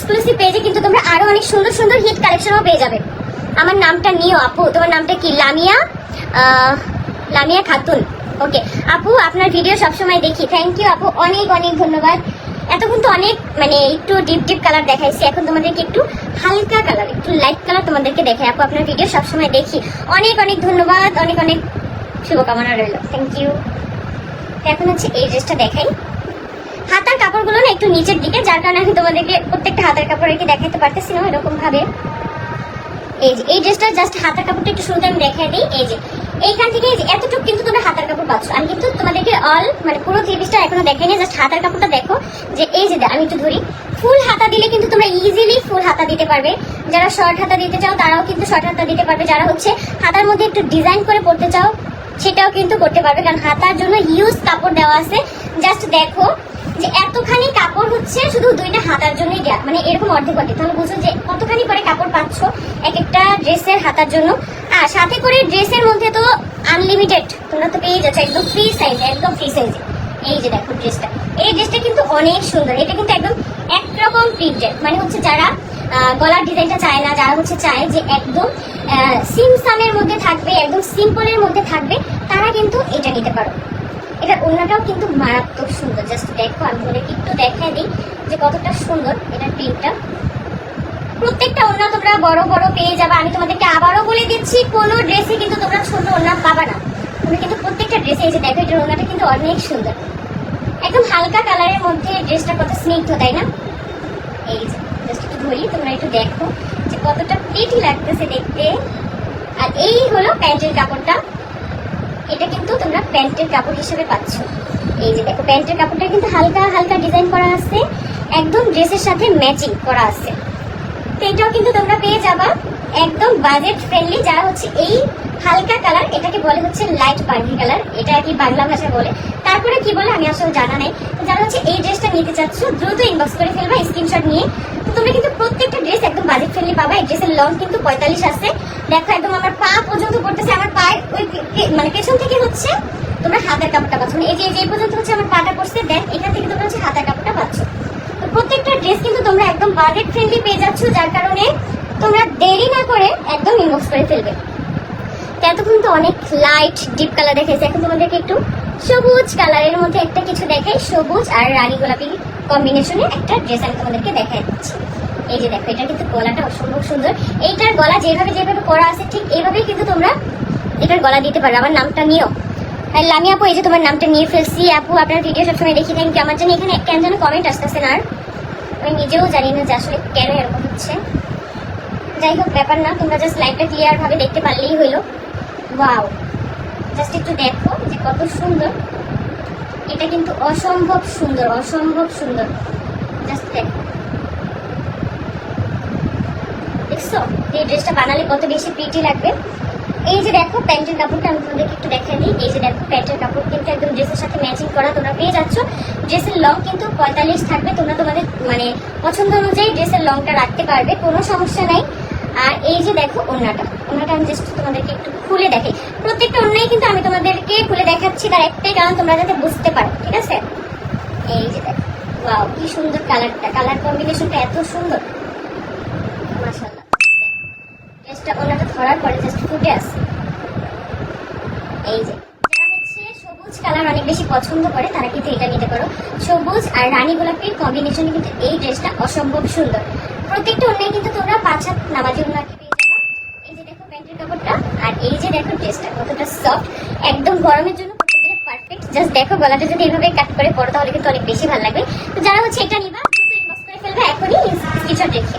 Exclusive পেজে কিন্তু তোমরা আরো অনেক সুন্দর সুন্দর হিট কালেকশনও পেয়ে যাবে। আমার নামটা নিও আপু, তোমার নামটা কি? লামিয়া খাতুন। ওকে আপু, আপনার ভিডিও সবসময় দেখি। থ্যাংক ইউ আপু, অনেক অনেক ধন্যবাদ। এতক্ষণ তো অনেক মানে একটু ডিপ কালার দেখাইছি, এখন তোমাদেরকে একটু হালকা কালার, একটু লাইট কালার তোমাদেরকে দেখাই। আপু আপনার ভিডিও সবসময় দেখি, অনেক অনেক ধন্যবাদ, অনেক অনেক শুভকামনা রইল। Thank you. এখন হচ্ছে এই ড্রেসটা দেখাই। হাতার কাপড়গুলো না একটু নিচের দিকে, যার কারণে আমি তোমাদেরকে প্রত্যেকটা হাতার কাপড় আর কি দেখাতে পারতেছি না এরকম ভাবে। এই ড্রেসটা জাস্ট হাতার কাপড়টা একটু শুরুতে আমি দেখাই দিই। এই যে এইখান থেকে এতটুকু কিন্তু তোমরা হাতার কাপড় পাচ্ছ। আমি কিন্তু তোমাদেরকে অল মানে পুরো থ্রি পিসটা এখনো দেখাইনি, জাস্ট হাতার কাপড়টা দেখো। যে এই যে আমি একটু ধরি, ফুল হাতা দিলে কিন্তু তোমরা ইজিলি ফুল হাতা দিতে পারবে। যারা শর্ট হাতা দিতে চাও তারাও কিন্তু শর্ট হাতা দিতে পারবে। যারা হচ্ছে হাতার মধ্যে একটু ডিজাইন করে পড়তে চাও সেটাও কিন্তু করতে পারবে, কারণ হাতার জন্য হিউজ কাপড় দেওয়া আছে। জাস্ট দেখো যে এতখানি কাপড় হচ্ছে শুধু দুইটা হাতার জন্যই দেওয়া, মানে এরকম অর্ধেক অর্ধেক। তাহলে বুঝো যে কতখানি করে কাপড় পাচ্ছ এক একটা ড্রেসের হাতার জন্য। আর সাথে করে ড্রেসের মধ্যে তো আনলিমিটেড তোমরা তো পেয়ে যাচ্ছ একদম ফ্রি সাইজ, একদম ফ্রি সাইজে। এই যে দেখো ড্রেসটা, এই ড্রেসটা কিন্তু অনেক সুন্দর। এটা কিন্তু একদম একরকম প্রিন্টেড, মানে হচ্ছে যারা গলার ডিজাইনটা চায় না, যারা হচ্ছে চায় যে একদম সিমসামের মধ্যে থাকবে, একদম সিম্পলের মধ্যে থাকবে, তারা কিন্তু এটা নিতে পারো। এটার ওড়নাটাও কিন্তু মারাত্মক সুন্দর। জাস্ট দেখো, আমি তোমাদেরকে একটু দেখাই দিই যে কতটা সুন্দর এটার প্রিন্টটা। প্রত্যেকটা ওড়না তোমরা বড় বড় পেয়ে যাবে। আমি তোমাদেরকে আবারও বলে দিচ্ছি, কোনো ড্রেসে কিন্তু তোমরা ছোট ওড়না পাবা না। তোমরা কিন্তু প্রত্যেকটা ড্রেসে, এই যে দেখো এটার ওড়নাটা কিন্তু অনেক সুন্দর, একদম হালকা কালারের মধ্যে ড্রেসটা কত স্নিগ্ধ, তাই না? এই যে জাস্ট একটু ধরি, তোমরা একটু দেখো যে কতটা প্রিটি লাগতেছে দেখতে। আর এই হলো প্যান্টের কাপড়টা, এটা কিন্তু তোমরা প্যান্টের কাপড় হিসেবে পাচ্ছ। এই যে দেখো প্যান্টের কাপড়টা কিন্তু হালকা হালকা ডিজাইন করা আছে, একদম ড্রেসের সাথে ম্যাচিং করা আছে। তো এটাও কিন্তু তোমরা পেয়ে যাবা একদম বাজেট ফ্রেন্ডলি। যারা হচ্ছে এই হালকা কালার, এটাকে বলে হচ্ছে লাইট বার্গি কালার, এটা আর কি বাংলা ভাষায় বলে। তারপরে কি বলে আমি আসলে জানা নাই। যারা হচ্ছে এই ড্রেসটা নিতে চাচ্ছ দ্রুত ইনবক্স করে ফেলবা স্ক্রিনশট নিয়ে। তো তোমরা কিন্তু প্রত্যেকটা ড্রেস একদম বাজেট ফ্রেন্ডলি পাবা। এই ড্রেসের লং কিন্তু 45 আছে। দেখো একদম আমার পা পর্যন্ত পড়তেছে, আমার পায়ের ওই মানে পেছন থেকে হচ্ছে তোমরা হাতের কাপড়টা পাচ্ছ। এই যে পর্যন্ত হচ্ছে আমার পাটা পড়ছে, দেন এখান থেকে তোমরা হচ্ছে হাতের কাপড়টা পাচ্ছ। তো প্রত্যেকটা ড্রেস কিন্তু তোমরা একদম বাজেট ফ্রেন্ডলি পেয়ে যাচ্ছ, যার কারণে তোমরা দেরি না করে একদম ইনবক্স করে ফেলবে। এতক্ষণ তো অনেক লাইট ডিপ কালার দেখাইছে, এখন তোমাদেরকে একটু সবুজ কালারের মধ্যে একটা কিছু দেখাই। সবুজ আর রানী গোলাপি কম্বিনেশনে একটা ড্রেস আমি তোমাদেরকে দেখাই দিচ্ছি। এই যে দেখো, এটা কিন্তু গলাটা অসম্ভব সুন্দর। এইটার গলা যেভাবে করা আছে ঠিক এইভাবেই কিন্তু তোমরা এটার গলা দিতে পারো। আমার নামটা নিও। আর লামি আপু, এই যে তোমার নামটা নিয়ে ফেলছি। আপু আপনার ভিডিও সবসময় দেখি, থ্যাংক ইউ। আমার জন্য এখানে কেন যেন কমেন্ট আসতেছে না, আর আমি নিজেও জানি না যে আসলে কেন এরকম হচ্ছে। যাই হোক, ব্যাপার না, তোমরা জাস্ট লাইভটা ক্লিয়ার ভাবে দেখতে পারলেই হইলো। ওয়াও, জাস্ট একটু দেখো যে কত সুন্দর। এটা কিন্তু অসম্ভব সুন্দর, অসম্ভব সুন্দর। জাস্ট দেখো, দেখছো এই ড্রেসটা বানালে কত বেশি প্রিটি লাগবে। এই যে দেখো প্যান্টের কাপড়টা আমি তোমাদেরকে একটু দেখাই দিই। এই যে দেখো প্যান্টের কাপড় কিন্তু একদম ড্রেসের সাথে ম্যাচিং করা তোমরা পেয়ে যাচ্ছ। ড্রেসের লং কিন্তু 45 থাকবে। তোমরা তোমাদের মানে পছন্দ অনুযায়ী ড্রেসের লংটা রাখতে পারবে, কোনো সমস্যা নাই। আর এই যে দেখো ওড়নাটা আমি জাস্ট তোমাদেরকে একটু খুলে দেখাই। প্রত্যেকটা ওড়নাই কিন্তু আমি তোমাদেরকে খুলে দেখাচ্ছি, তার একটাই কারণ তোমরা যাতে বুঝতে পারো, ঠিক আছে? এই যে দেখো, ওয়াও কি সুন্দর কালারটা, কালার কম্বিনেশনটা এত সুন্দর, মাশাআল্লাহ। ড্রেসটা ওড়নাটা ধরার পরে জাস্ট ফুটে আসে। এই যে যারা হচ্ছে সবুজ কালার অনেক বেশি পছন্দ করে তারা কিন্তু এটা নিতে পারো। সবুজ আর রানী গোলাপির কম্বিনেশনে কিন্তু এই ড্রেসটা অসম্ভব সুন্দর। প্রত্যেকটা ওড়নায় কিন্তু তোমরা 5 হাত নামাজি ওড়নাকে পেয়ে যাবে। এই যে দেখো প্যান্টের কাপড়টা, আর এই যে দেখো ড্রেসটা কতটা সফট, একদম গরমের জন্য পারফেক্ট। জাস্ট দেখো গলাটা যদি এভাবে কাট করে পরো তাহলে কিন্তু অনেক বেশি ভালো লাগবে। তো যারা হচ্ছে এটা নিবা দ্রুত ইনবক্স করে ফেলবে এখনই স্ক্রিনশট রেখে।